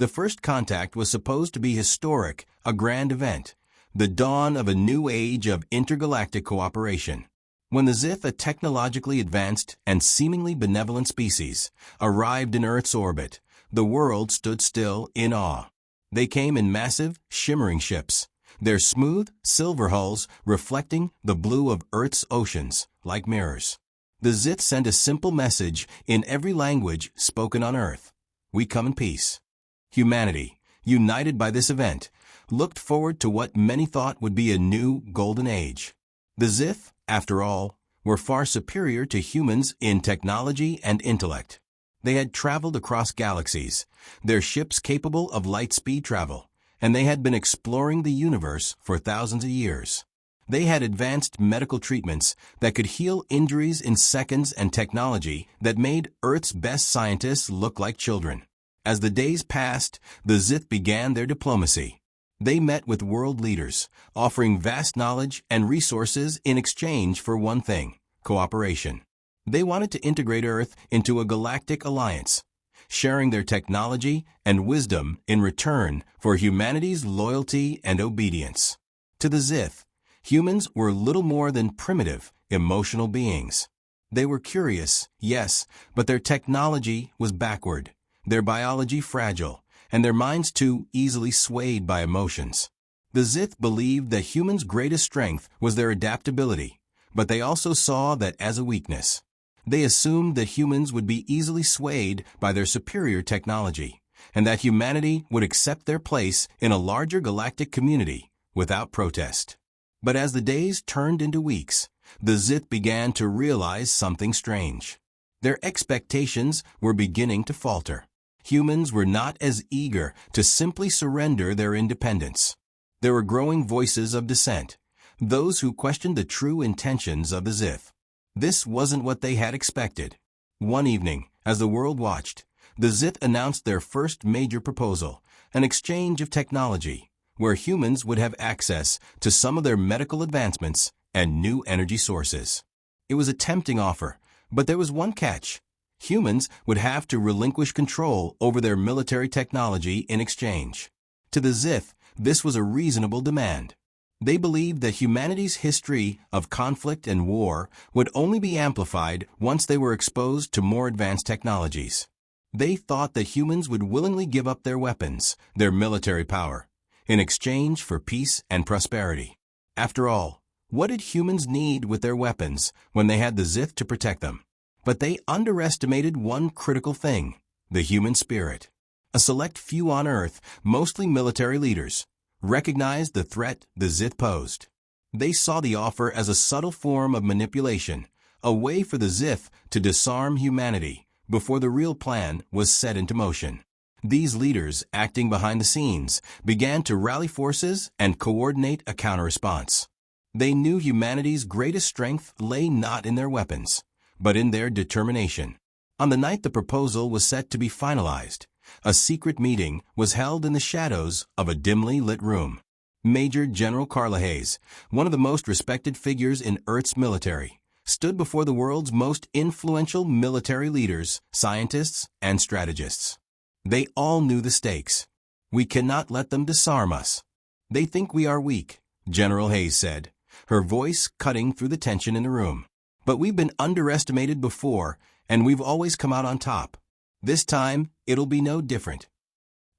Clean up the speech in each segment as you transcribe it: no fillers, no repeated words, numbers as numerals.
The first contact was supposed to be historic, a grand event, the dawn of a new age of intergalactic cooperation. When the Zith, a technologically advanced and seemingly benevolent species, arrived in Earth's orbit, the world stood still in awe. They came in massive, shimmering ships, their smooth, silver hulls reflecting the blue of Earth's oceans like mirrors. The Zith sent a simple message in every language spoken on Earth: "We come in peace." Humanity, united by this event, looked forward to what many thought would be a new golden age. The Zith, after all, were far superior to humans in technology and intellect. They had traveled across galaxies, their ships capable of light-speed travel, and they had been exploring the universe for thousands of years. They had advanced medical treatments that could heal injuries in seconds and technology that made Earth's best scientists look like children. As the days passed, the Zith began their diplomacy. They met with world leaders, offering vast knowledge and resources in exchange for one thing: cooperation. They wanted to integrate Earth into a galactic alliance, sharing their technology and wisdom in return for humanity's loyalty and obedience. To the Zith, humans were little more than primitive, emotional beings. They were curious, yes, but their technology was backward, their biology fragile, and their minds too easily swayed by emotions. The Zith believed that humans' greatest strength was their adaptability, but they also saw that as a weakness. They assumed that humans would be easily swayed by their superior technology, and that humanity would accept their place in a larger galactic community without protest. But as the days turned into weeks, the Zith began to realize something strange. Their expectations were beginning to falter. Humans were not as eager to simply surrender their independence. There were growing voices of dissent, those who questioned the true intentions of the Zith. This wasn't what they had expected. One evening, as the world watched, the Zith announced their first major proposal, an exchange of technology, where humans would have access to some of their medical advancements and new energy sources. It was a tempting offer, but there was one catch. Humans would have to relinquish control over their military technology in exchange. To the Zith, this was a reasonable demand. They believed that humanity's history of conflict and war would only be amplified once they were exposed to more advanced technologies. They thought that humans would willingly give up their weapons, their military power, in exchange for peace and prosperity. After all, what did humans need with their weapons when they had the Zith to protect them? But they underestimated one critical thing: the human spirit. A select few on Earth, mostly military leaders, recognized the threat the Zith posed. They saw the offer as a subtle form of manipulation, a way for the Zith to disarm humanity before the real plan was set into motion. These leaders, acting behind the scenes, began to rally forces and coordinate a counter-response. They knew humanity's greatest strength lay not in their weapons, but in their determination. On the night the proposal was set to be finalized, a secret meeting was held in the shadows of a dimly lit room. Major General Carlahays, one of the most respected figures in Earth's military, stood before the world's most influential military leaders, scientists, and strategists. They all knew the stakes. "We cannot let them disarm us. They think we are weak," General Hayes said, her voice cutting through the tension in the room. "But we've been underestimated before, and we've always come out on top. This time, it'll be no different."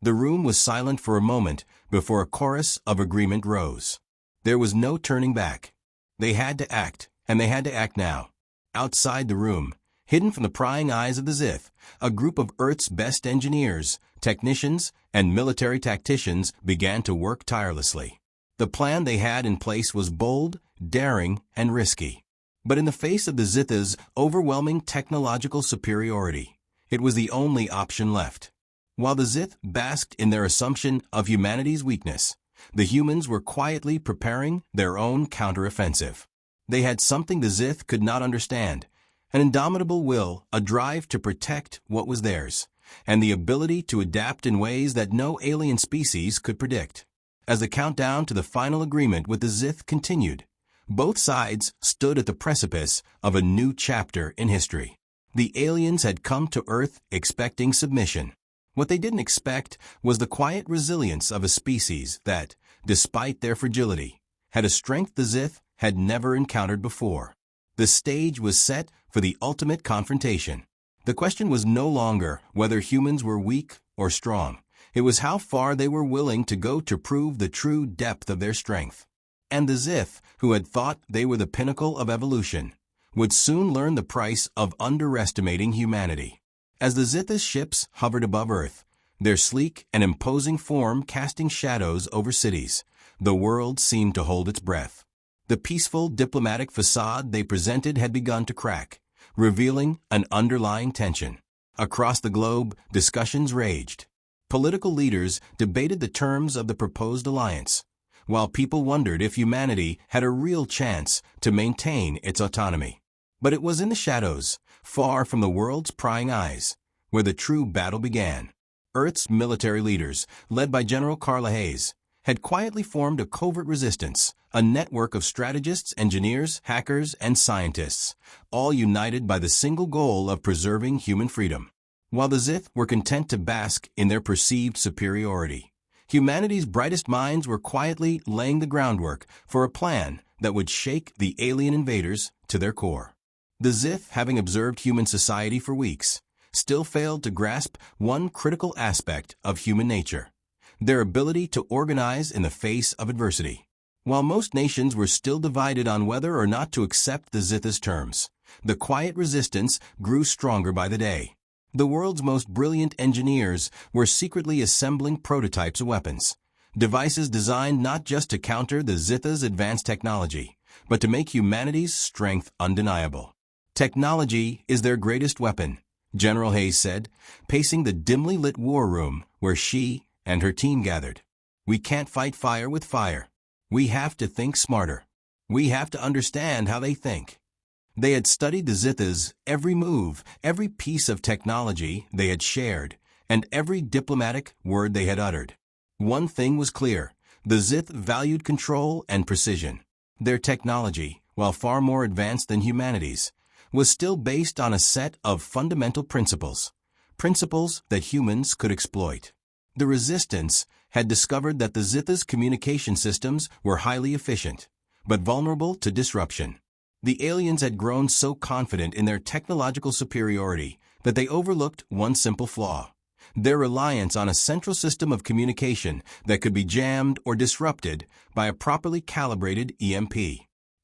The room was silent for a moment before a chorus of agreement rose. There was no turning back. They had to act, and they had to act now. Outside the room, hidden from the prying eyes of the Zith, a group of Earth's best engineers, technicians, and military tacticians began to work tirelessly. The plan they had in place was bold, daring, and risky. But in the face of the Zith's overwhelming technological superiority, it was the only option left. While the Zith basked in their assumption of humanity's weakness, the humans were quietly preparing their own counteroffensive. They had something the Zith could not understand: an indomitable will, a drive to protect what was theirs, and the ability to adapt in ways that no alien species could predict. As the countdown to the final agreement with the Zith continued, both sides stood at the precipice of a new chapter in history. The aliens had come to Earth expecting submission. What they didn't expect was the quiet resilience of a species that, despite their fragility, had a strength the Zith had never encountered before. The stage was set for the ultimate confrontation. The question was no longer whether humans were weak or strong. It was how far they were willing to go to prove the true depth of their strength. And the Zith, who had thought they were the pinnacle of evolution, would soon learn the price of underestimating humanity. As the Zith's ships hovered above Earth, their sleek and imposing form casting shadows over cities, the world seemed to hold its breath. The peaceful diplomatic facade they presented had begun to crack, revealing an underlying tension. Across the globe, discussions raged. Political leaders debated the terms of the proposed alliance, while people wondered if humanity had a real chance to maintain its autonomy. But it was in the shadows, far from the world's prying eyes, where the true battle began. Earth's military leaders, led by General Carla Hayes, had quietly formed a covert resistance, a network of strategists, engineers, hackers, and scientists, all united by the single goal of preserving human freedom. While the Zith were content to bask in their perceived superiority, humanity's brightest minds were quietly laying the groundwork for a plan that would shake the alien invaders to their core. The Zith, having observed human society for weeks, still failed to grasp one critical aspect of human nature: their ability to organize in the face of adversity. While most nations were still divided on whether or not to accept the Zith's terms, the quiet resistance grew stronger by the day. The world's most brilliant engineers were secretly assembling prototypes of weapons, devices designed not just to counter the Zith's advanced technology, but to make humanity's strength undeniable. Technology is their greatest weapon, General Hayes said, pacing the dimly lit war room where she and her team gathered. We can't fight fire with fire. We have to think smarter. We have to understand how they think. They had studied the Zith's every move, every piece of technology they had shared, and every diplomatic word they had uttered. One thing was clear: the Zith valued control and precision. Their technology, while far more advanced than humanity's, was still based on a set of fundamental principles that humans could exploit. The Resistance had discovered that the Zith's communication systems were highly efficient, but vulnerable to disruption. The aliens had grown so confident in their technological superiority that they overlooked one simple flaw: their reliance on a central system of communication that could be jammed or disrupted by a properly calibrated EMP.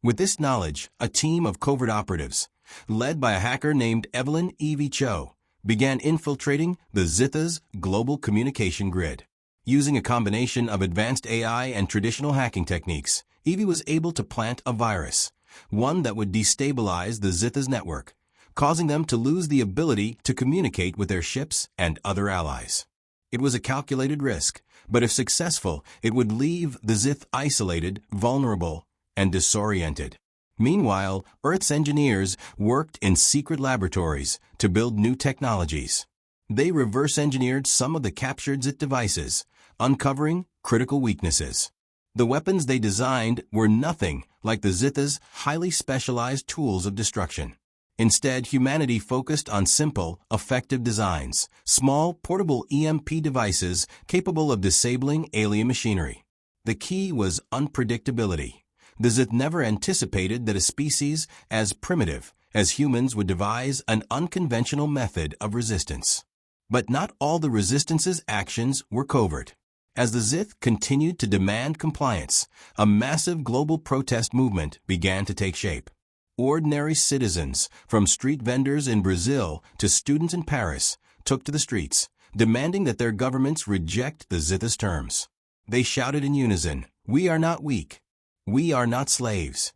With this knowledge, a team of covert operatives, led by a hacker named Evelyn Evie Cho, began infiltrating the Zith's global communication grid. Using a combination of advanced AI and traditional hacking techniques, Evie was able to plant a virus, one that would destabilize the Zith's network, causing them to lose the ability to communicate with their ships and other allies. It was a calculated risk, but if successful, it would leave the Zith isolated, vulnerable, and disoriented. Meanwhile, Earth's engineers worked in secret laboratories to build new technologies. They reverse-engineered some of the captured Zith devices, uncovering critical weaknesses. The weapons they designed were nothing like the Zith's highly specialized tools of destruction. Instead, humanity focused on simple, effective designs, small, portable EMP devices capable of disabling alien machinery. The key was unpredictability. The Zith never anticipated that a species as primitive as humans would devise an unconventional method of resistance. But not all the Resistance's actions were covert. As the Zith continued to demand compliance, a massive global protest movement began to take shape. Ordinary citizens, from street vendors in Brazil to students in Paris, took to the streets, demanding that their governments reject the Zith's terms. They shouted in unison, "We are not weak. We are not slaves."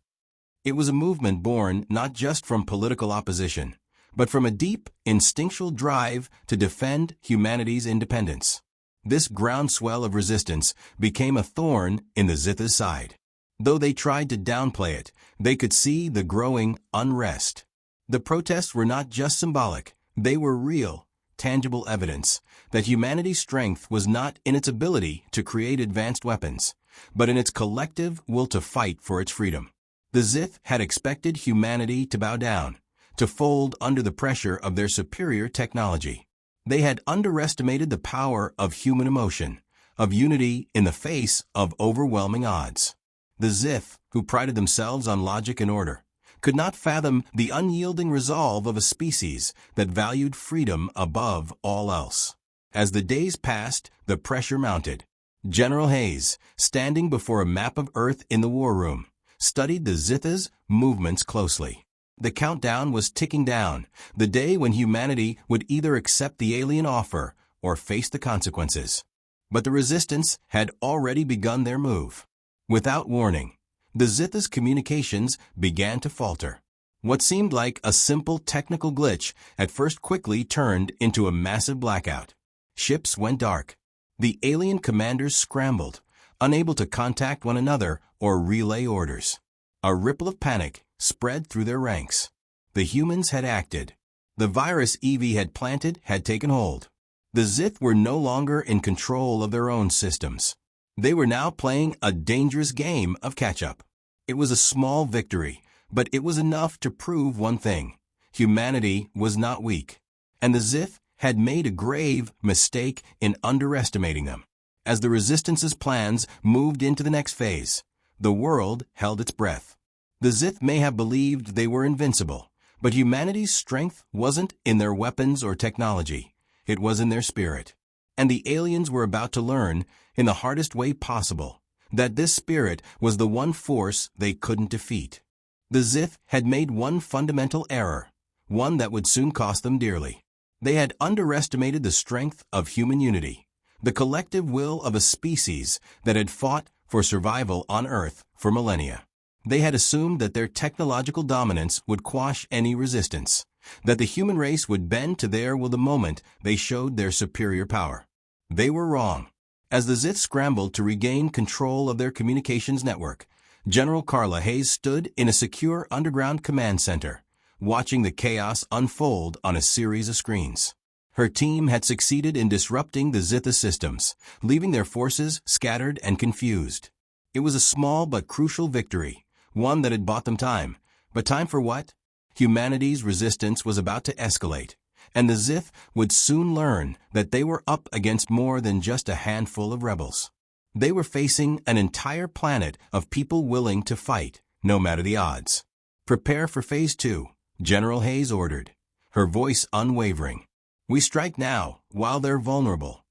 It was a movement born not just from political opposition, but from a deep, instinctual drive to defend humanity's independence. This groundswell of resistance became a thorn in the Zith's side. Though they tried to downplay it, they could see the growing unrest. The protests were not just symbolic, they were real, tangible evidence that humanity's strength was not in its ability to create advanced weapons, but in its collective will to fight for its freedom. The Zith had expected humanity to bow down, to fold under the pressure of their superior technology. They had underestimated the power of human emotion, of unity in the face of overwhelming odds. The Zith, who prided themselves on logic and order, could not fathom the unyielding resolve of a species that valued freedom above all else. As the days passed, the pressure mounted. General Hayes, standing before a map of Earth in the war room, studied the Zith's movements closely. The countdown was ticking down, the day when humanity would either accept the alien offer or face the consequences. But the resistance had already begun their move. Without warning, the Zith's communications began to falter. What seemed like a simple technical glitch at first quickly turned into a massive blackout. Ships went dark. The alien commanders scrambled, unable to contact one another or relay orders. A ripple of panic spread through their ranks. The humans had acted. The virus Evie had planted had taken hold. The Zith were no longer in control of their own systems. They were now playing a dangerous game of catch-up. It was a small victory, but it was enough to prove one thing. Humanity was not weak, and the Zith had made a grave mistake in underestimating them. As the Resistance's plans moved into the next phase, the world held its breath. The Zith may have believed they were invincible, but humanity's strength wasn't in their weapons or technology. It was in their spirit. And the aliens were about to learn, in the hardest way possible, that this spirit was the one force they couldn't defeat. The Zith had made one fundamental error, one that would soon cost them dearly. They had underestimated the strength of human unity, the collective will of a species that had fought for survival on Earth for millennia. They had assumed that their technological dominance would quash any resistance, that the human race would bend to their will the moment they showed their superior power. They were wrong. As the Zith scrambled to regain control of their communications network, General Carla Hayes stood in a secure underground command center, watching the chaos unfold on a series of screens. Her team had succeeded in disrupting the Zitha systems, leaving their forces scattered and confused. It was a small but crucial victory, one that had bought them time. But time for what? Humanity's resistance was about to escalate, and the Zith would soon learn that they were up against more than just a handful of rebels. They were facing an entire planet of people willing to fight, no matter the odds. Prepare for Phase 2, General Hayes ordered, her voice unwavering. We strike now, while they're vulnerable.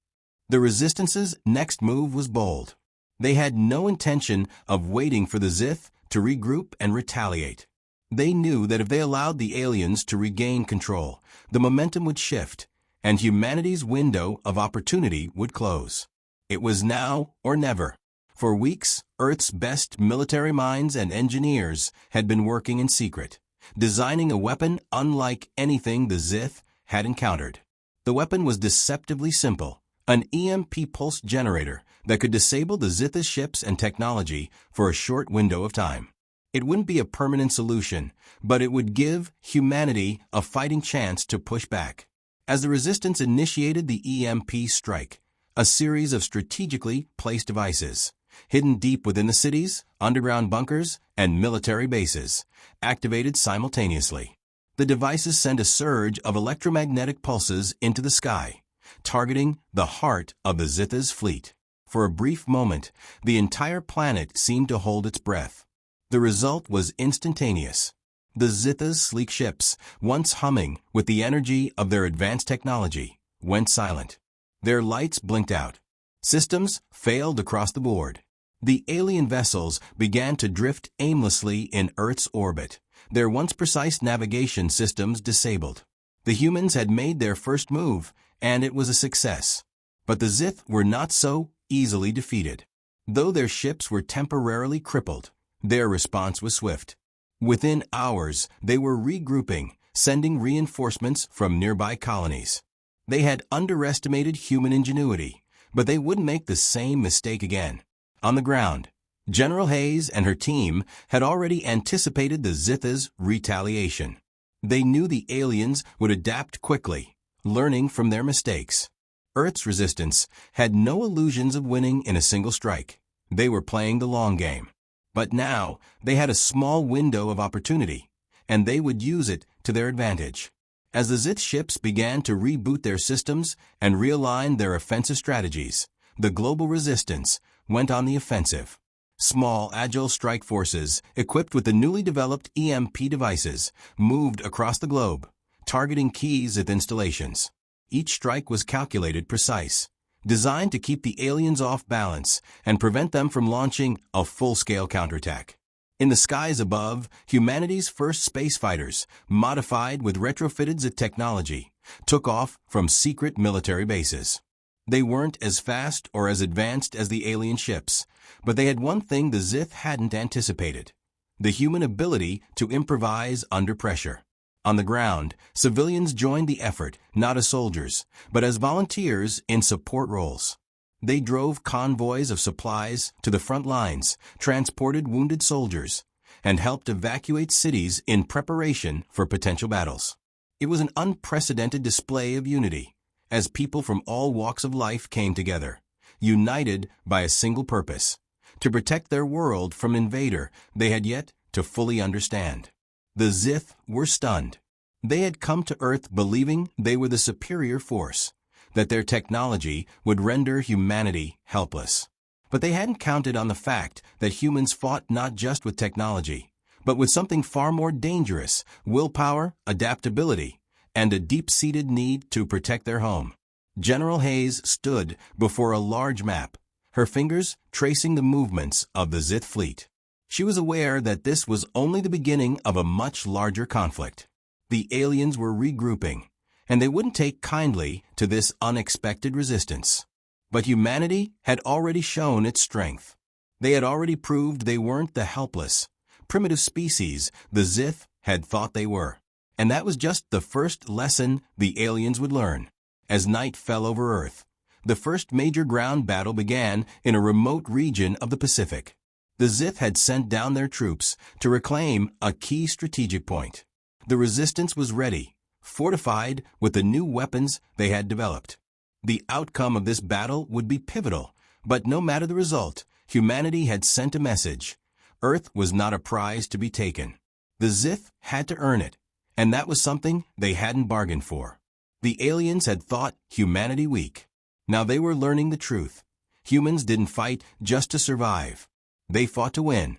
The Resistance's next move was bold. They had no intention of waiting for the Zith to regroup and retaliate. They knew that if they allowed the aliens to regain control, the momentum would shift, and humanity's window of opportunity would close. It was now or never. For weeks, Earth's best military minds and engineers had been working in secret, designing a weapon unlike anything the Zith had encountered. The weapon was deceptively simple, an EMP pulse generator that could disable the Zitha's ships and technology for a short window of time. It wouldn't be a permanent solution, but it would give humanity a fighting chance to push back. As the Resistance initiated the EMP strike, a series of strategically placed devices, hidden deep within the cities, underground bunkers, and military bases, activated simultaneously. The devices sent a surge of electromagnetic pulses into the sky, targeting the heart of the Zitha's fleet. For a brief moment, the entire planet seemed to hold its breath. The result was instantaneous. The Zitha's sleek ships, once humming with the energy of their advanced technology, went silent. Their lights blinked out. Systems failed across the board. The alien vessels began to drift aimlessly in Earth's orbit, their once precise navigation systems disabled. The humans had made their first move, and it was a success. But the Zith were not so easily defeated. Though their ships were temporarily crippled, their response was swift. Within hours, they were regrouping, sending reinforcements from nearby colonies. They had underestimated human ingenuity, but they wouldn't make the same mistake again. On the ground, General Hayes and her team had already anticipated the Zitha's retaliation. They knew the aliens would adapt quickly, learning from their mistakes. Earth's resistance had no illusions of winning in a single strike. They were playing the long game. But now they had a small window of opportunity, and they would use it to their advantage. As the Zith ships began to reboot their systems and realign their offensive strategies, the global resistance went on the offensive. Small, agile strike forces, equipped with the newly developed EMP devices, moved across the globe, targeting key Zith installations. Each strike was calculated precise, designed to keep the aliens off balance and prevent them from launching a full-scale counterattack. In the skies above, humanity's first space fighters, modified with retrofitted Zith technology, took off from secret military bases. They weren't as fast or as advanced as the alien ships, but they had one thing the Zith hadn't anticipated: the human ability to improvise under pressure. On the ground, civilians joined the effort, not as soldiers, but as volunteers in support roles. They drove convoys of supplies to the front lines, transported wounded soldiers, and helped evacuate cities in preparation for potential battles. It was an unprecedented display of unity, as people from all walks of life came together, united by a single purpose: to protect their world from an invader they had yet to fully understand. The Zith were stunned. They had come to Earth believing they were the superior force, that their technology would render humanity helpless. But they hadn't counted on the fact that humans fought not just with technology, but with something far more dangerous: willpower, adaptability, and a deep-seated need to protect their home. General Hayes stood before a large map, her fingers tracing the movements of the Zith fleet. She was aware that this was only the beginning of a much larger conflict. The aliens were regrouping, and they wouldn't take kindly to this unexpected resistance. But humanity had already shown its strength. They had already proved they weren't the helpless, primitive species the Zith had thought they were. And that was just the first lesson the aliens would learn. As night fell over Earth, the first major ground battle began in a remote region of the Pacific. The Zith had sent down their troops to reclaim a key strategic point. The resistance was ready, fortified with the new weapons they had developed. The outcome of this battle would be pivotal, but no matter the result, humanity had sent a message. Earth was not a prize to be taken. The Zith had to earn it, and that was something they hadn't bargained for. The aliens had thought humanity weak. Now they were learning the truth. Humans didn't fight just to survive. They fought to win.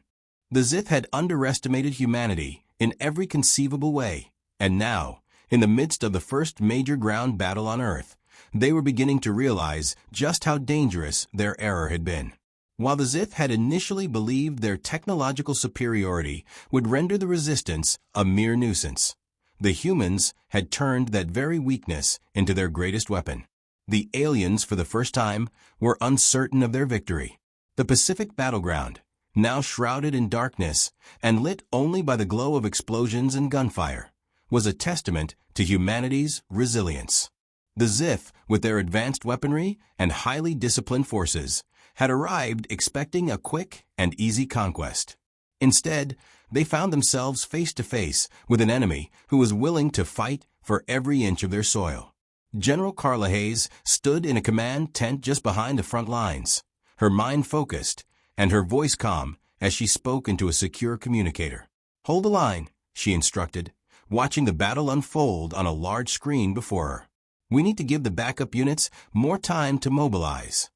The Zith had underestimated humanity in every conceivable way, and now, in the midst of the first major ground battle on Earth, they were beginning to realize just how dangerous their error had been. While the Zith had initially believed their technological superiority would render the resistance a mere nuisance, the humans had turned that very weakness into their greatest weapon. The aliens, for the first time, were uncertain of their victory. The Pacific battleground, now shrouded in darkness and lit only by the glow of explosions and gunfire, was a testament to humanity's resilience. The Zith, with their advanced weaponry and highly disciplined forces, had arrived expecting a quick and easy conquest. Instead, they found themselves face to face with an enemy who was willing to fight for every inch of their soil. General Carla Hayes stood in a command tent just behind the front lines, her mind focused and her voice calm as she spoke into a secure communicator. "Hold the line," she instructed, watching the battle unfold on a large screen before her. "We need to give the backup units more time to mobilize."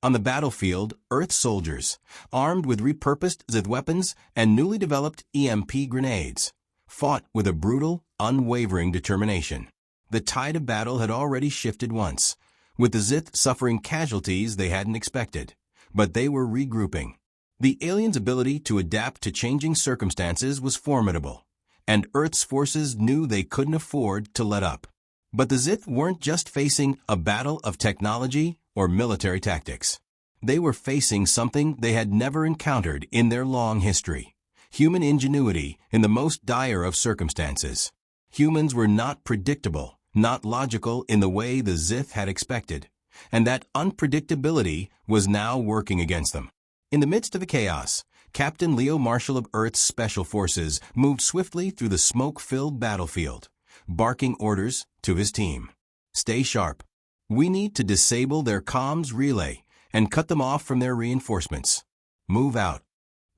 On the battlefield, Earth soldiers, armed with repurposed Zith weapons and newly developed EMP grenades, fought with a brutal, unwavering determination. The tide of battle had already shifted once, with the Zith suffering casualties they hadn't expected, but they were regrouping. The aliens' ability to adapt to changing circumstances was formidable, and Earth's forces knew they couldn't afford to let up. But the Zith weren't just facing a battle of technology or military tactics. They were facing something they had never encountered in their long history: human ingenuity in the most dire of circumstances. Humans were not predictable, not logical in the way the Zith had expected, and that unpredictability was now working against them. In the midst of the chaos, Captain Leo Marshall of Earth's Special Forces moved swiftly through the smoke-filled battlefield, barking orders to his team. "Stay sharp. We need to disable their comms relay and cut them off from their reinforcements. Move out."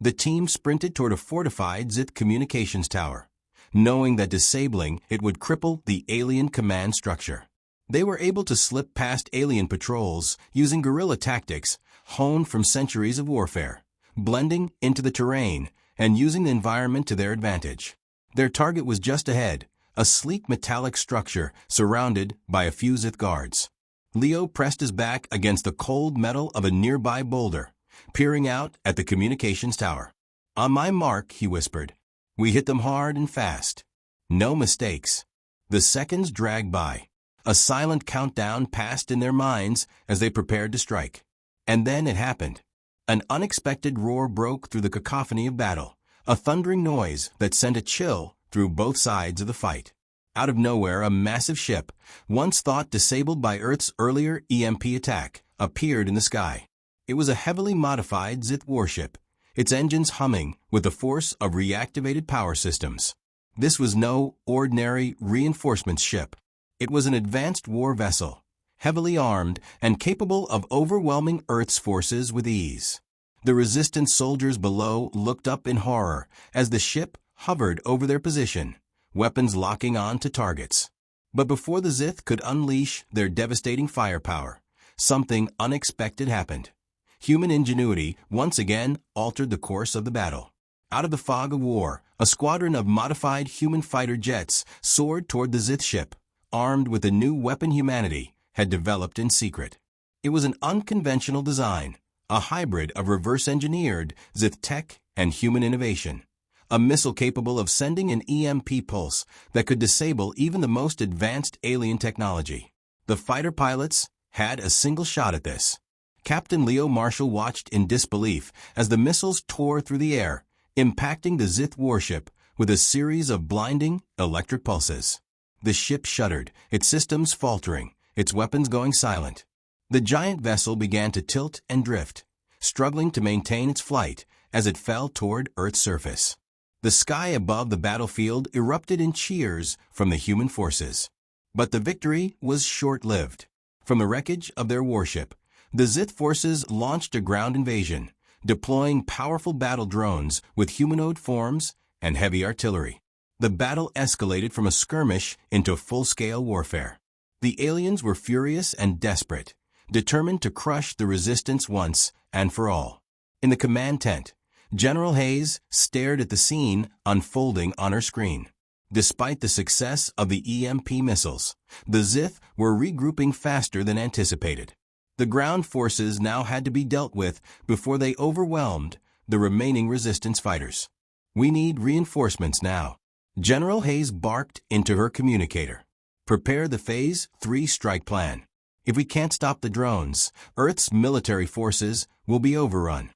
The team sprinted toward a fortified Zith communications tower, knowing that disabling it would cripple the alien command structure. They were able to slip past alien patrols using guerrilla tactics honed from centuries of warfare, blending into the terrain and using the environment to their advantage. Their target was just ahead, a sleek metallic structure surrounded by a few Sith guards. Leo pressed his back against the cold metal of a nearby boulder, peering out at the communications tower. "On my mark," he whispered. "We hit them hard and fast. No mistakes." The seconds dragged by. A silent countdown passed in their minds as they prepared to strike. And then it happened. An unexpected roar broke through the cacophony of battle, a thundering noise that sent a chill through both sides of the fight. Out of nowhere, a massive ship, once thought disabled by Earth's earlier EMP attack, appeared in the sky. It was a heavily modified Sith warship, its engines humming with the force of reactivated power systems. This was no ordinary reinforcements ship. It was an advanced war vessel, heavily armed and capable of overwhelming Earth's forces with ease. The resistance soldiers below looked up in horror as the ship hovered over their position, weapons locking on to targets. But before the Sith could unleash their devastating firepower, something unexpected happened. Human ingenuity once again altered the course of the battle. Out of the fog of war, a squadron of modified human fighter jets soared toward the Sith ship, armed with a new weapon humanity had developed in secret. It was an unconventional design, a hybrid of reverse-engineered Sith tech and human innovation, a missile capable of sending an EMP pulse that could disable even the most advanced alien technology. The fighter pilots had a single shot at this. Captain Leo Marshall watched in disbelief as the missiles tore through the air, impacting the Sith warship with a series of blinding electric pulses. The ship shuddered, its systems faltering, its weapons going silent. The giant vessel began to tilt and drift, struggling to maintain its flight as it fell toward Earth's surface. The sky above the battlefield erupted in cheers from the human forces. But the victory was short-lived. From the wreckage of their warship, the Sith forces launched a ground invasion, deploying powerful battle drones with humanoid forms and heavy artillery. The battle escalated from a skirmish into full-scale warfare. The aliens were furious and desperate, determined to crush the resistance once and for all. In the command tent, General Hayes stared at the scene unfolding on her screen. Despite the success of the EMP missiles, the Sith were regrouping faster than anticipated. The ground forces now had to be dealt with before they overwhelmed the remaining resistance fighters. "We need reinforcements now." General Hayes barked into her communicator. "Prepare the Phase 3 strike plan. If we can't stop the drones, Earth's military forces will be overrun."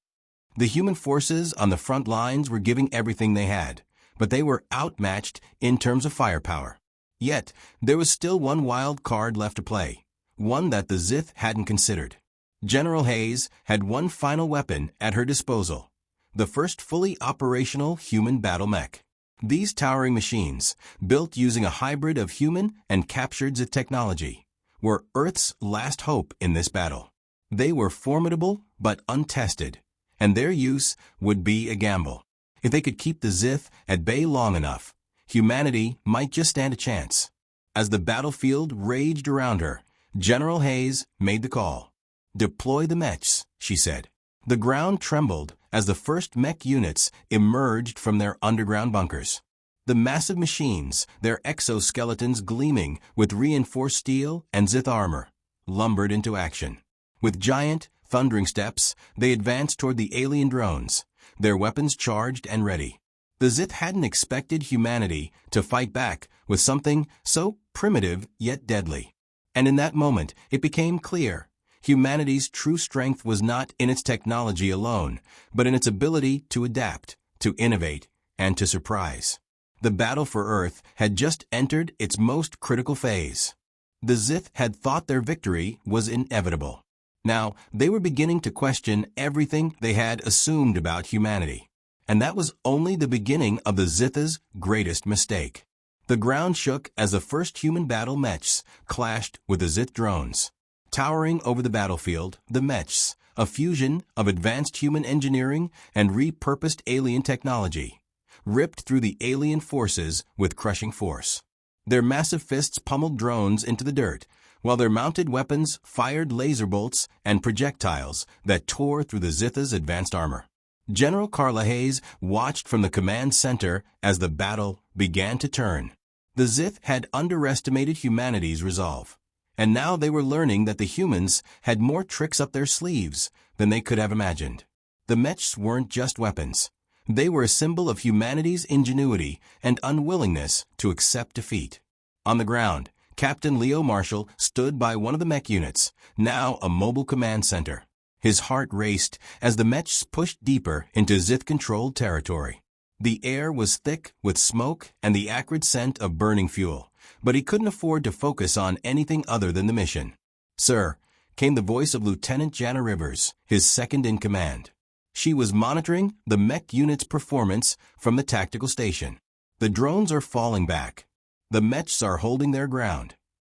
The human forces on the front lines were giving everything they had, but they were outmatched in terms of firepower. Yet, there was still one wild card left to play, one that the Sith hadn't considered. General Hayes had one final weapon at her disposal, the first fully operational human battle mech. These towering machines, built using a hybrid of human and captured Sith technology, were Earth's last hope in this battle. They were formidable but untested, and their use would be a gamble. If they could keep the Sith at bay long enough, humanity might just stand a chance. As the battlefield raged around her, General Hayes made the call. "Deploy the mechs," she said. The ground trembled as the first mech units emerged from their underground bunkers. The massive machines, their exoskeletons gleaming with reinforced steel and Sith armor, lumbered into action. With giant, thundering steps, they advanced toward the alien drones, their weapons charged and ready. The Sith hadn't expected humanity to fight back with something so primitive yet deadly. And in that moment, it became clear. Humanity's true strength was not in its technology alone, but in its ability to adapt, to innovate, and to surprise. The battle for Earth had just entered its most critical phase. The Sith had thought their victory was inevitable. Now, they were beginning to question everything they had assumed about humanity. And that was only the beginning of the Sith's greatest mistake. The ground shook as the first human battle mechs clashed with the Sith drones. Towering over the battlefield, the mechs, a fusion of advanced human engineering and repurposed alien technology, ripped through the alien forces with crushing force. Their massive fists pummeled drones into the dirt, while their mounted weapons fired laser bolts and projectiles that tore through the Zitha's advanced armor. General Carla Hayes watched from the command center as the battle began to turn. The Zith had underestimated humanity's resolve, and now they were learning that the humans had more tricks up their sleeves than they could have imagined. The Mechs weren't just weapons. They were a symbol of humanity's ingenuity and unwillingness to accept defeat. On the ground, Captain Leo Marshall stood by one of the mech units, now a mobile command center. His heart raced as the Mechs pushed deeper into Zith-controlled territory. The air was thick with smoke and the acrid scent of burning fuel, but he couldn't afford to focus on anything other than the mission. "Sir," came the voice of Lieutenant Jana Rivers, his second-in-command. She was monitoring the mech unit's performance from the tactical station. "The drones are falling back. The Mechs are holding their ground."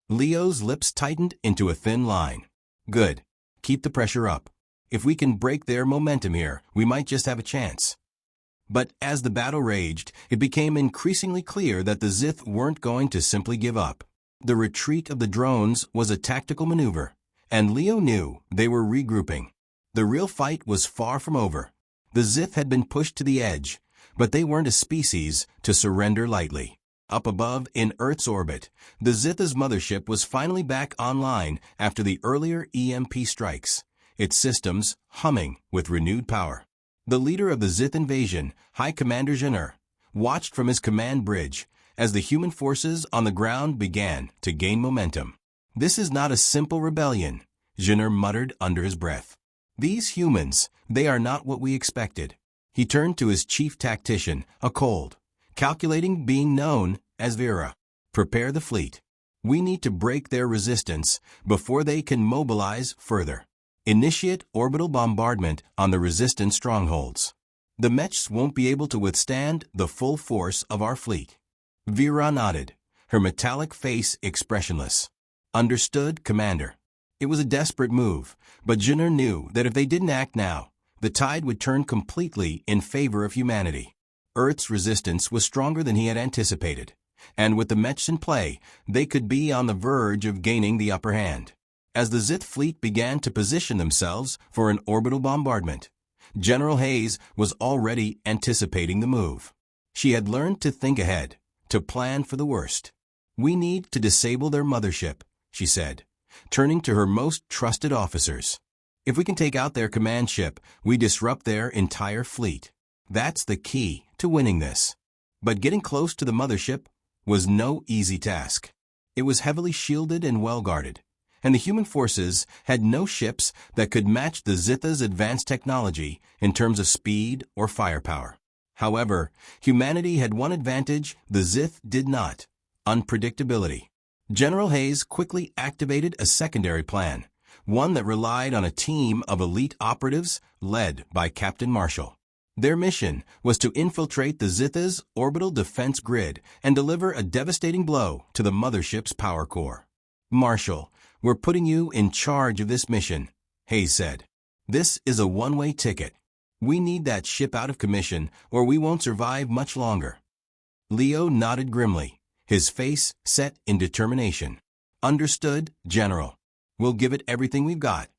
Leo's lips tightened into a thin line. "Good. Keep the pressure up. If we can break their momentum here, we might just have a chance." But as the battle raged, it became increasingly clear that the Zith weren't going to simply give up. The retreat of the drones was a tactical maneuver, and Leo knew they were regrouping. The real fight was far from over. The Zith had been pushed to the edge, but they weren't a species to surrender lightly. Up above, in Earth's orbit, the Zitha's mothership was finally back online after the earlier EMP strikes, its systems humming with renewed power. The leader of the Zith invasion, High Commander Jenner, watched from his command bridge as the human forces on the ground began to gain momentum. "This is not a simple rebellion," Jenner muttered under his breath. "These humans, they are not what we expected." He turned to his chief tactician, a cold, calculating being known as Vera. "Prepare the fleet. We need to break their resistance before they can mobilize further. Initiate orbital bombardment on the resistance strongholds. The Mechs won't be able to withstand the full force of our fleet." Vera nodded, her metallic face expressionless. "Understood, Commander." It was a desperate move, but Jenner knew that if they didn't act now, the tide would turn completely in favor of humanity. Earth's resistance was stronger than he had anticipated, and with the Mechs in play, they could be on the verge of gaining the upper hand. As the Zith fleet began to position themselves for an orbital bombardment, General Hayes was already anticipating the move. She had learned to think ahead, to plan for the worst. "We need to disable their mothership," she said, turning to her most trusted officers. "If we can take out their command ship, we disrupt their entire fleet. That's the key to winning this." But getting close to the mothership was no easy task. It was heavily shielded and well guarded, and the human forces had no ships that could match the Zitha's advanced technology in terms of speed or firepower. However, humanity had one advantage the Zith did not: unpredictability. General Hayes quickly activated a secondary plan, one that relied on a team of elite operatives led by Captain Marshall. Their mission was to infiltrate the Zitha's orbital defense grid and deliver a devastating blow to the mothership's power core. "Marshall, we're putting you in charge of this mission," Hayes said. "This is a one-way ticket. We need that ship out of commission or we won't survive much longer." Leo nodded grimly, his face set in determination. "Understood, General. We'll give it everything we've got."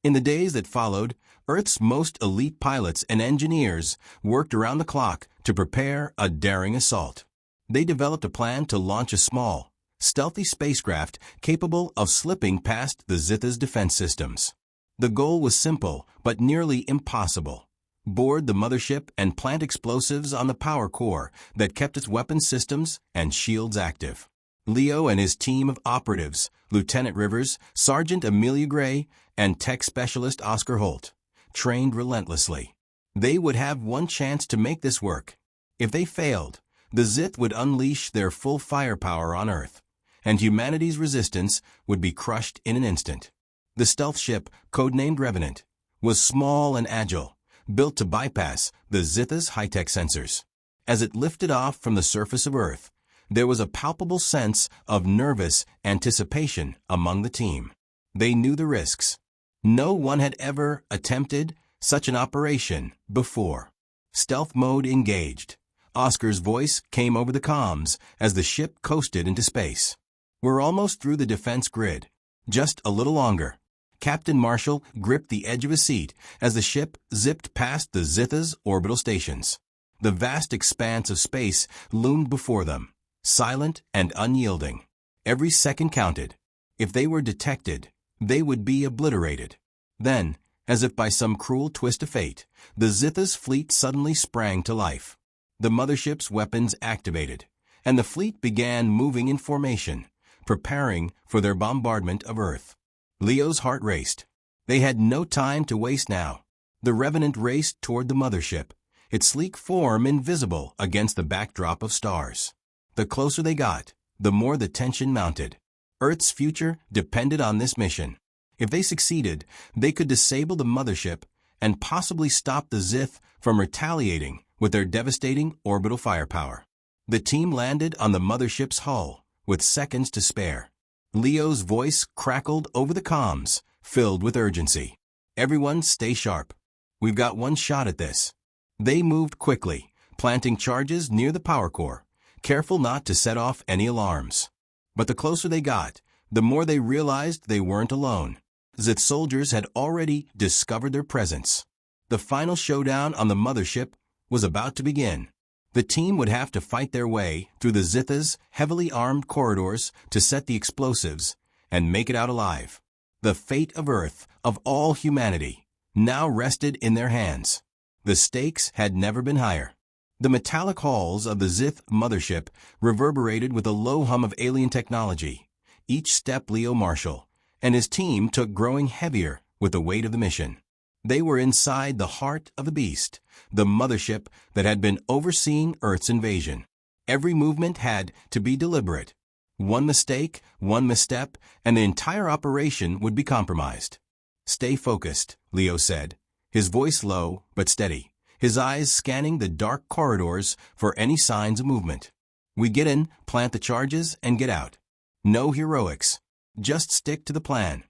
In the days that followed, Earth's most elite pilots and engineers worked around the clock to prepare a daring assault. They developed a plan to launch a small, stealthy spacecraft capable of slipping past the Zitha's defense systems. The goal was simple, but nearly impossible: board the mothership and plant explosives on the power core that kept its weapon systems and shields active. Leo and his team of operatives, Lieutenant Rivers, Sergeant Amelia Gray, and tech specialist Oscar Holt, trained relentlessly. They would have one chance to make this work. If they failed, the Zith would unleash their full firepower on Earth, and humanity's resistance would be crushed in an instant. The stealth ship, codenamed Revenant, was small and agile, built to bypass the Zitha's high-tech sensors. As it lifted off from the surface of Earth, there was a palpable sense of nervous anticipation among the team. They knew the risks. No one had ever attempted such an operation before. Stealth mode engaged. Oscar's voice came over the comms as the ship coasted into space. "We're almost through the defense grid. Just a little longer." Captain Marshall gripped the edge of his seat as the ship zipped past the Zitha's orbital stations. The vast expanse of space loomed before them, silent and unyielding. Every second counted. If they were detected, they would be obliterated. Then, as if by some cruel twist of fate, the Zitha's fleet suddenly sprang to life. The mothership's weapons activated, and the fleet began moving in formation, preparing for their bombardment of Earth. Leo's heart raced. They had no time to waste now. The Revenant raced toward the mothership, its sleek form invisible against the backdrop of stars. The closer they got, the more the tension mounted. Earth's future depended on this mission. If they succeeded, they could disable the mothership and possibly stop the Zith from retaliating with their devastating orbital firepower. The team landed on the mothership's hull, with seconds to spare. Leo's voice crackled over the comms, filled with urgency. "Everyone stay sharp. We've got one shot at this." They moved quickly, planting charges near the power core, careful not to set off any alarms. But the closer they got, the more they realized they weren't alone. Zith soldiers had already discovered their presence. The final showdown on the mothership was about to begin. The team would have to fight their way through the Zitha's heavily armed corridors to set the explosives and make it out alive. The fate of Earth, of all humanity, now rested in their hands. The stakes had never been higher. The metallic halls of the Zith mothership reverberated with a low hum of alien technology. Each step Leo Marshall and his team took growing heavier with the weight of the mission. They were inside the heart of the beast, the mothership that had been overseeing Earth's invasion. Every movement had to be deliberate. One mistake, one misstep, and the entire operation would be compromised. "Stay focused," Leo said, his voice low but steady, his eyes scanning the dark corridors for any signs of movement. "We get in, plant the charges, and get out. No heroics. Just stick to the plan."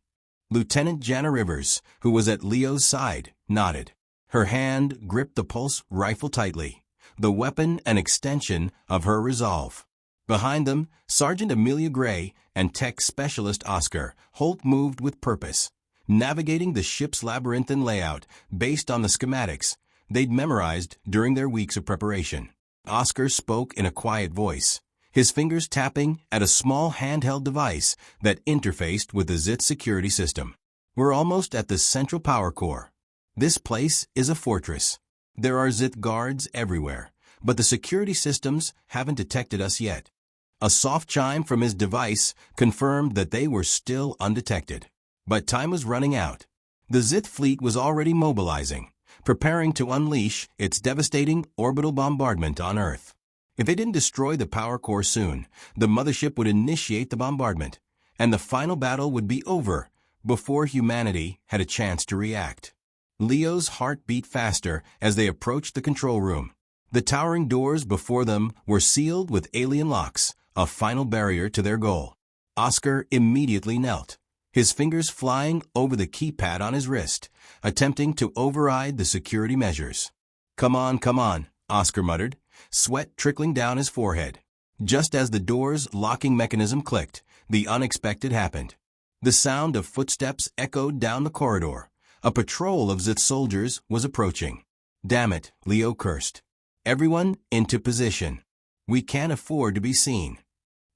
Lieutenant Jana Rivers, who was at Leo's side, nodded. Her hand gripped the pulse rifle tightly, the weapon an extension of her resolve. Behind them, Sergeant Amelia Gray and Tech Specialist Oscar Holt moved with purpose, navigating the ship's labyrinthine layout based on the schematics they'd memorized during their weeks of preparation. Oscar spoke in a quiet voice, his fingers tapping at a small handheld device that interfaced with the Zith security system. "We're almost at the central power core. This place is a fortress. There are Zith guards everywhere, but the security systems haven't detected us yet." A soft chime from his device confirmed that they were still undetected. But time was running out. The Zith fleet was already mobilizing, preparing to unleash its devastating orbital bombardment on Earth. If they didn't destroy the power core soon, the mothership would initiate the bombardment, and the final battle would be over before humanity had a chance to react. Leo's heart beat faster as they approached the control room. The towering doors before them were sealed with alien locks, a final barrier to their goal. Oscar immediately knelt, his fingers flying over the keypad on his wrist, attempting to override the security measures. Come on, Oscar muttered, sweat trickling down his forehead. Just as the door's locking mechanism clicked, the unexpected happened. The sound of footsteps echoed down the corridor. A patrol of Zith soldiers was approaching. "Damn it," Leo cursed. "Everyone into position. We can't afford to be seen."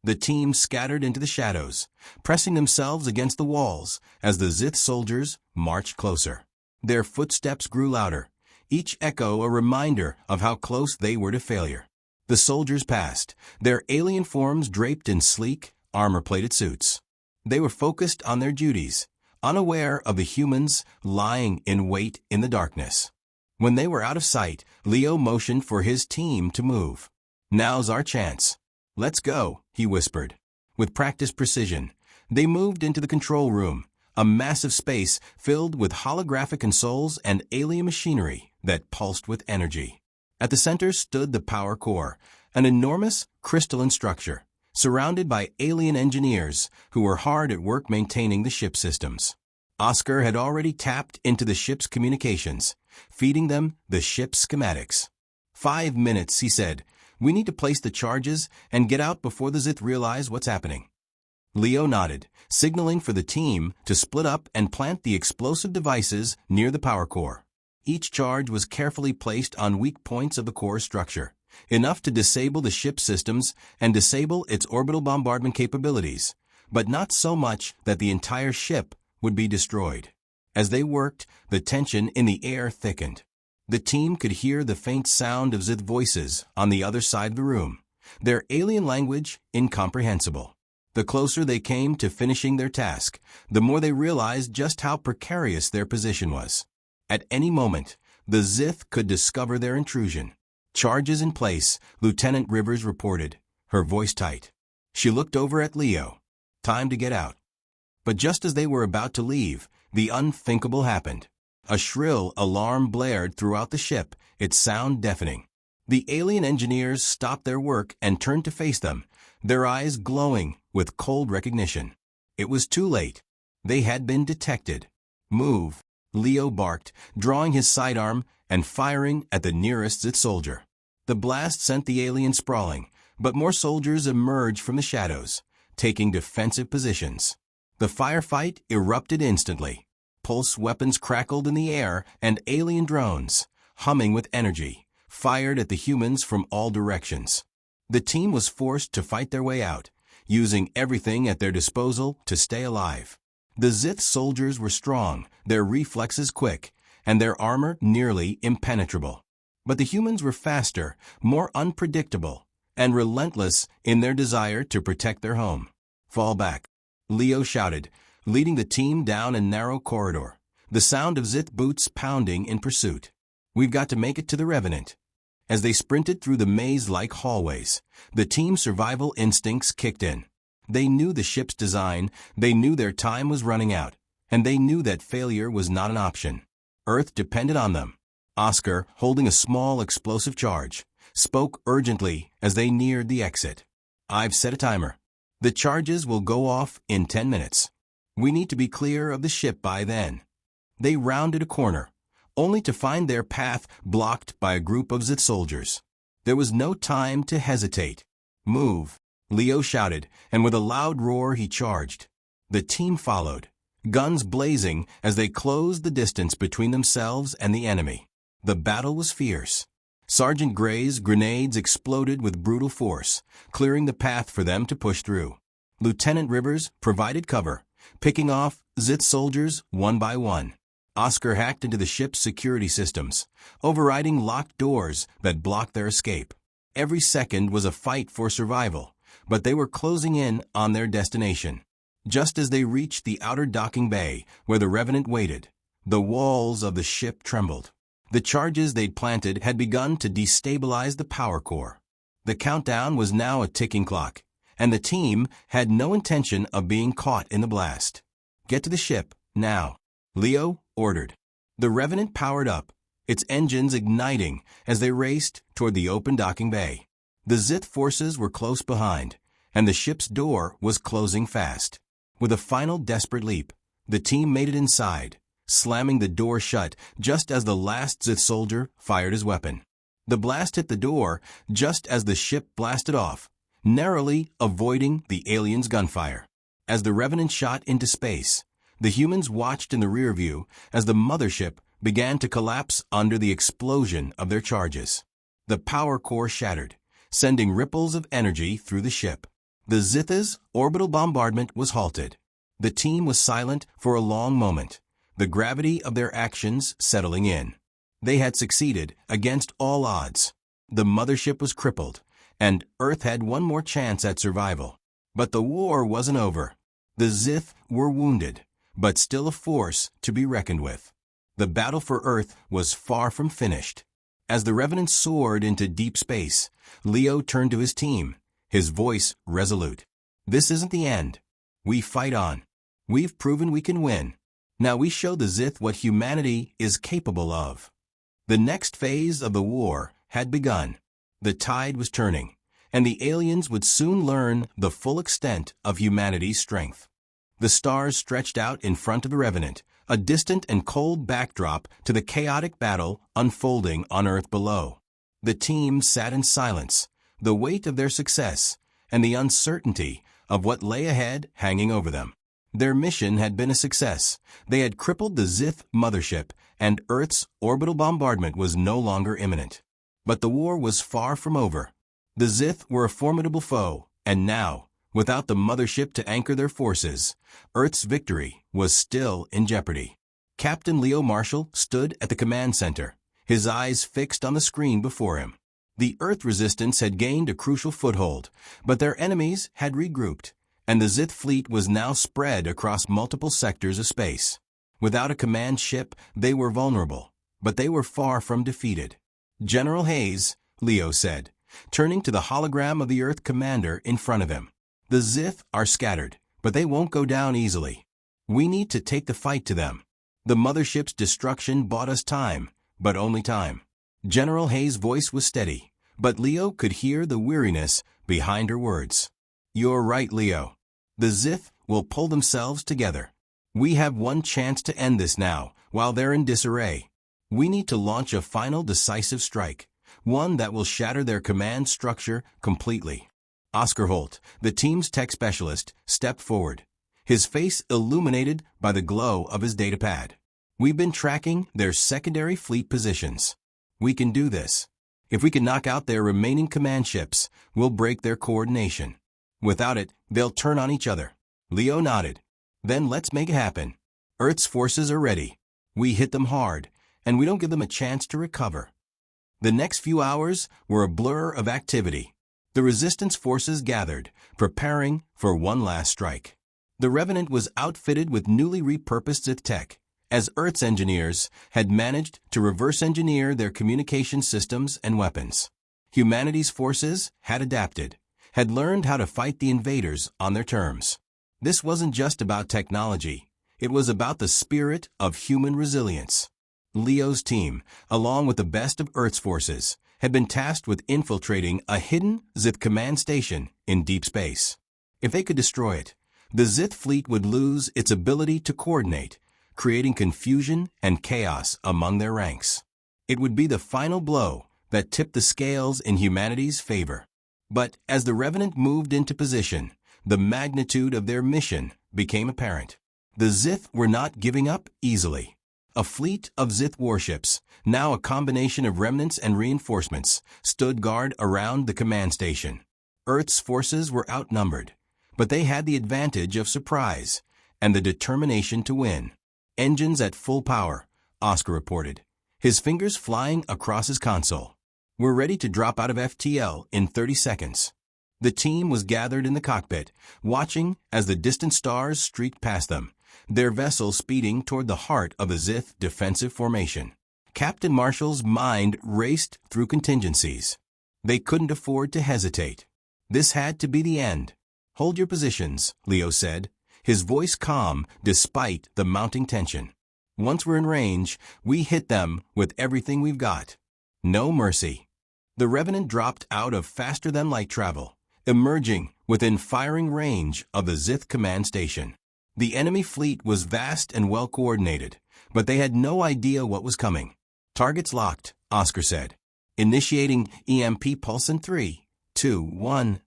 The team scattered into the shadows, pressing themselves against the walls as the Zith soldiers marched closer. Their footsteps grew louder, each echo a reminder of how close they were to failure. The soldiers passed, their alien forms draped in sleek, armor-plated suits. They were focused on their duties, unaware of the humans lying in wait in the darkness. When they were out of sight, Leo motioned for his team to move. "Now's our chance. Let's go," he whispered. With practiced precision, they moved into the control room, a massive space filled with holographic consoles and alien machinery that pulsed with energy. At the center stood the power core, an enormous crystalline structure, surrounded by alien engineers who were hard at work maintaining the ship systems. Oscar had already tapped into the ship's communications, feeding them the ship's schematics. 5 minutes, he said, We need to place the charges and get out before the Zith realize what's happening. Leo nodded, signaling for the team to split up and plant the explosive devices near the power core. Each charge was carefully placed on weak points of the core structure, enough to disable the ship's systems and disable its orbital bombardment capabilities, but not so much that the entire ship would be destroyed. As they worked, the tension in the air thickened. The team could hear the faint sound of Zith voices on the other side of the room, their alien language incomprehensible. The closer they came to finishing their task, the more they realized just how precarious their position was. At any moment, the Zith could discover their intrusion. "Charges in place," Lieutenant Rivers reported, her voice tight. She looked over at Leo. "Time to get out." But just as they were about to leave, the unthinkable happened. A shrill alarm blared throughout the ship, its sound deafening. The alien engineers stopped their work and turned to face them, their eyes glowing with cold recognition. It was too late. They had been detected. "Move," Leo barked, drawing his sidearm and firing at the nearest Zith soldier. The blast sent the alien sprawling, but more soldiers emerged from the shadows, taking defensive positions. The firefight erupted instantly. Pulse weapons crackled in the air, and alien drones, humming with energy, fired at the humans from all directions. The team was forced to fight their way out, using everything at their disposal to stay alive. The Zith soldiers were strong, their reflexes quick, and their armor nearly impenetrable. But the humans were faster, more unpredictable, and relentless in their desire to protect their home. "Fall back," Leo shouted, leading the team down a narrow corridor, the sound of Zith boots pounding in pursuit. "We've got to make it to the Revenant." As they sprinted through the maze-like hallways, the team's survival instincts kicked in. They knew the ship's design, they knew their time was running out, and they knew that failure was not an option. Earth depended on them. Oscar, holding a small explosive charge, spoke urgently as they neared the exit. "I've set a timer. The charges will go off in 10 minutes. We need to be clear of the ship by then." They rounded a corner, only to find their path blocked by a group of Zith soldiers. There was no time to hesitate. "Move," Leo shouted, and with a loud roar he charged. The team followed, guns blazing as they closed the distance between themselves and the enemy. The battle was fierce. Sergeant Gray's grenades exploded with brutal force, clearing the path for them to push through. Lieutenant Rivers provided cover, picking off Zith soldiers one by one. Oscar hacked into the ship's security systems, overriding locked doors that blocked their escape. Every second was a fight for survival, but they were closing in on their destination. Just as they reached the outer docking bay where the Revenant waited, the walls of the ship trembled. The charges they'd planted had begun to destabilize the power core. The countdown was now a ticking clock, and the team had no intention of being caught in the blast. "Get to the ship, now," Leo ordered. The Revenant powered up, its engines igniting as they raced toward the open docking bay. The Zith forces were close behind, and the ship's door was closing fast. With a final desperate leap, the team made it inside, slamming the door shut just as the last Zith soldier fired his weapon. The blast hit the door just as the ship blasted off, narrowly avoiding the aliens' gunfire. As the Revenant shot into space, the humans watched in the rear view as the mothership began to collapse under the explosion of their charges. The power core shattered, sending ripples of energy through the ship. The Zith's orbital bombardment was halted. The team was silent for a long moment, the gravity of their actions settling in. They had succeeded against all odds. The mothership was crippled, and Earth had one more chance at survival. But the war wasn't over. The Zith were wounded, but still a force to be reckoned with. The battle for Earth was far from finished. As the Revenant soared into deep space, Leo turned to his team, his voice resolute. "This isn't the end. We fight on. We've proven we can win. Now we show the Zith what humanity is capable of." The next phase of the war had begun. The tide was turning, and the aliens would soon learn the full extent of humanity's strength. The stars stretched out in front of the Revenant, a distant and cold backdrop to the chaotic battle unfolding on Earth below. The team sat in silence, the weight of their success, and the uncertainty of what lay ahead hanging over them. Their mission had been a success. They had crippled the Zith mothership, and Earth's orbital bombardment was no longer imminent. But the war was far from over. The Zith were a formidable foe, and now, without the mothership to anchor their forces, Earth's victory was still in jeopardy. Captain Leo Marshall stood at the command center, his eyes fixed on the screen before him. The Earth resistance had gained a crucial foothold, but their enemies had regrouped, and the Zith fleet was now spread across multiple sectors of space. Without a command ship, they were vulnerable, but they were far from defeated. "General Hayes," Leo said, turning to the hologram of the Earth commander in front of him. "The Zith are scattered, but they won't go down easily. We need to take the fight to them. The mothership's destruction bought us time, but only time." General Hayes' voice was steady, but Leo could hear the weariness behind her words. "You're right, Leo. The Zith will pull themselves together. We have one chance to end this now, while they're in disarray. We need to launch a final decisive strike, one that will shatter their command structure completely." Oscar Holt, the team's tech specialist, stepped forward, his face illuminated by the glow of his datapad. "We've been tracking their secondary fleet positions. We can do this. If we can knock out their remaining command ships, we'll break their coordination. Without it, they'll turn on each other." Leo nodded. "Then let's make it happen. Earth's forces are ready. We hit them hard, and we don't give them a chance to recover." The next few hours were a blur of activity. The resistance forces gathered, preparing for one last strike. The Revenant was outfitted with newly repurposed Zith tech, as Earth's engineers had managed to reverse engineer their communication systems and weapons. Humanity's forces had adapted, had learned how to fight the invaders on their terms. This wasn't just about technology. It was about the spirit of human resilience. Leo's team, along with the best of Earth's forces, had been tasked with infiltrating a hidden Zith command station in deep space. If they could destroy it, the Zith fleet would lose its ability to coordinate, creating confusion and chaos among their ranks. It would be the final blow that tipped the scales in humanity's favor. But as the Revenant moved into position, the magnitude of their mission became apparent. The Zith were not giving up easily. A fleet of Zith warships, now a combination of remnants and reinforcements, stood guard around the command station. Earth's forces were outnumbered, but they had the advantage of surprise and the determination to win. "Engines at full power," Oscar reported, his fingers flying across his console. "We're ready to drop out of FTL in 30 seconds. The team was gathered in the cockpit, watching as the distant stars streaked past them, their vessel speeding toward the heart of the Zith defensive formation. Captain Marshall's mind raced through contingencies. They couldn't afford to hesitate. This had to be the end. "Hold your positions," Leo said, his voice calm despite the mounting tension. "Once we're in range, we hit them with everything we've got. No mercy." The Revenant dropped out of faster-than-light travel, emerging within firing range of the Zith command station. The enemy fleet was vast and well-coordinated, but they had no idea what was coming. "Targets locked," Oscar said. "Initiating EMP pulse in 3, 2, 1.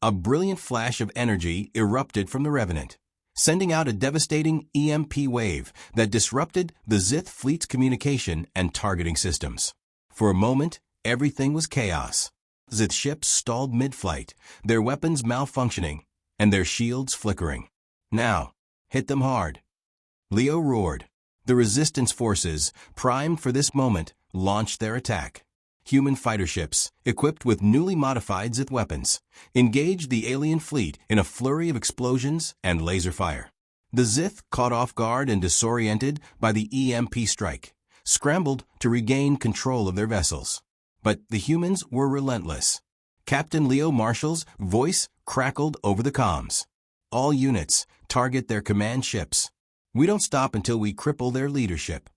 A brilliant flash of energy erupted from the Revenant, sending out a devastating EMP wave that disrupted the Zith fleet's communication and targeting systems. For a moment, everything was chaos. Zith ships stalled mid-flight, their weapons malfunctioning, and their shields flickering. "Now, hit them hard," Leo roared. The resistance forces, primed for this moment, launched their attack. Human fighter ships, equipped with newly modified Zith weapons, engaged the alien fleet in a flurry of explosions and laser fire. The Zith, caught off guard and disoriented by the EMP strike, scrambled to regain control of their vessels. But the humans were relentless. Captain Leo Marshall's voice crackled over the comms. "All units, target their command ships. We don't stop until we cripple their leadership."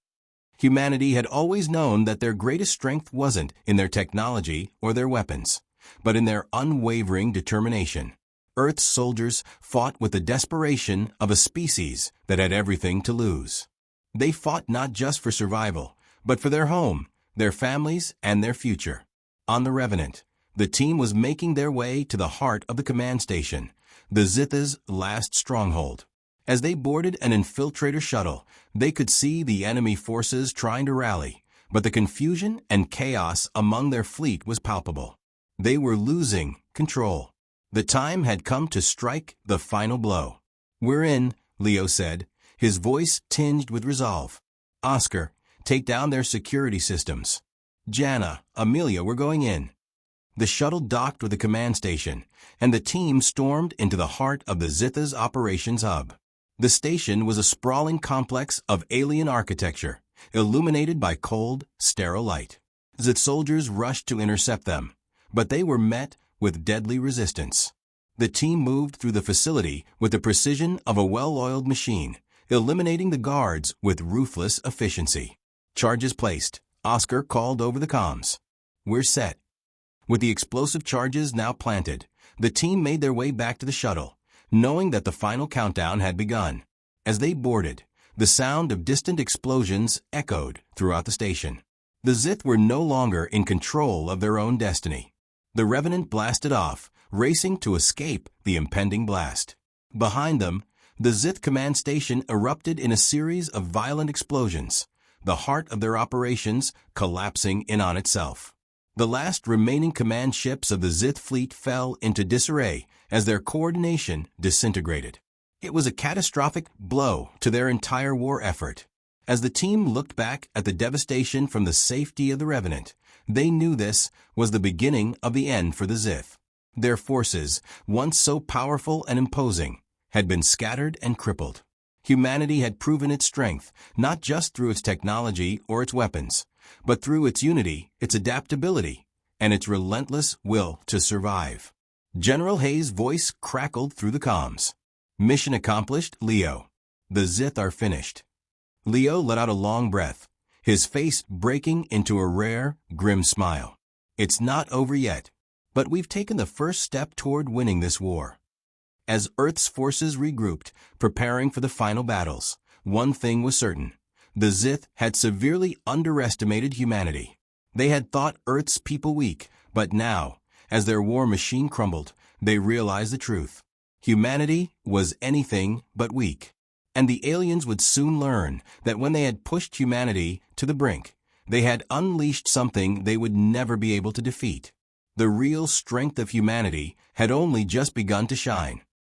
Humanity had always known that their greatest strength wasn't in their technology or their weapons, but in their unwavering determination. Earth's soldiers fought with the desperation of a species that had everything to lose. They fought not just for survival, but for their home, their families, and their future. On the Revenant, The team was making their way to the heart of the command station, the Zith's last stronghold. As they boarded an infiltrator shuttle, they could see the enemy forces trying to rally, but the confusion and chaos among their fleet was palpable. They were losing control. The time had come to strike the final blow. "We're in," Leo said, his voice tinged with resolve. "Oscar, take down their security systems. Jana, Amelia, we're going in." The shuttle docked with the command station, and the team stormed into the heart of the Zith's operations hub. The station was a sprawling complex of alien architecture, illuminated by cold, sterile light. Zith soldiers rushed to intercept them, but they were met with deadly resistance. The team moved through the facility with the precision of a well-oiled machine, eliminating the guards with ruthless efficiency. "Charges placed," Oscar called over the comms. "We're set." With the explosive charges now planted, the team made their way back to the shuttle, knowing that the final countdown had begun. As they boarded, the sound of distant explosions echoed throughout the station. The Zith were no longer in control of their own destiny. The Revenant blasted off, racing to escape the impending blast. Behind them, the Zith command station erupted in a series of violent explosions, the heart of their operations collapsing in on itself. The last remaining command ships of the Zith fleet fell into disarray as their coordination disintegrated. It was a catastrophic blow to their entire war effort. As the team looked back at the devastation from the safety of the Revenant, they knew this was the beginning of the end for the Zith. Their forces, once so powerful and imposing, had been scattered and crippled. Humanity had proven its strength, not just through its technology or its weapons, but through its unity, its adaptability, and its relentless will to survive. General Hayes' voice crackled through the comms. "Mission accomplished, Leo. The Zith are finished." Leo let out a long breath, his face breaking into a rare, grim smile. "It's not over yet, but we've taken the first step toward winning this war." As Earth's forces regrouped, preparing for the final battles, one thing was certain. The Zith had severely underestimated humanity. They had thought Earth's people weak, but now, as their war machine crumbled, they realized the truth. Humanity was anything but weak. And the aliens would soon learn that when they had pushed humanity to the brink, they had unleashed something they would never be able to defeat. The real strength of humanity had only just begun to shine.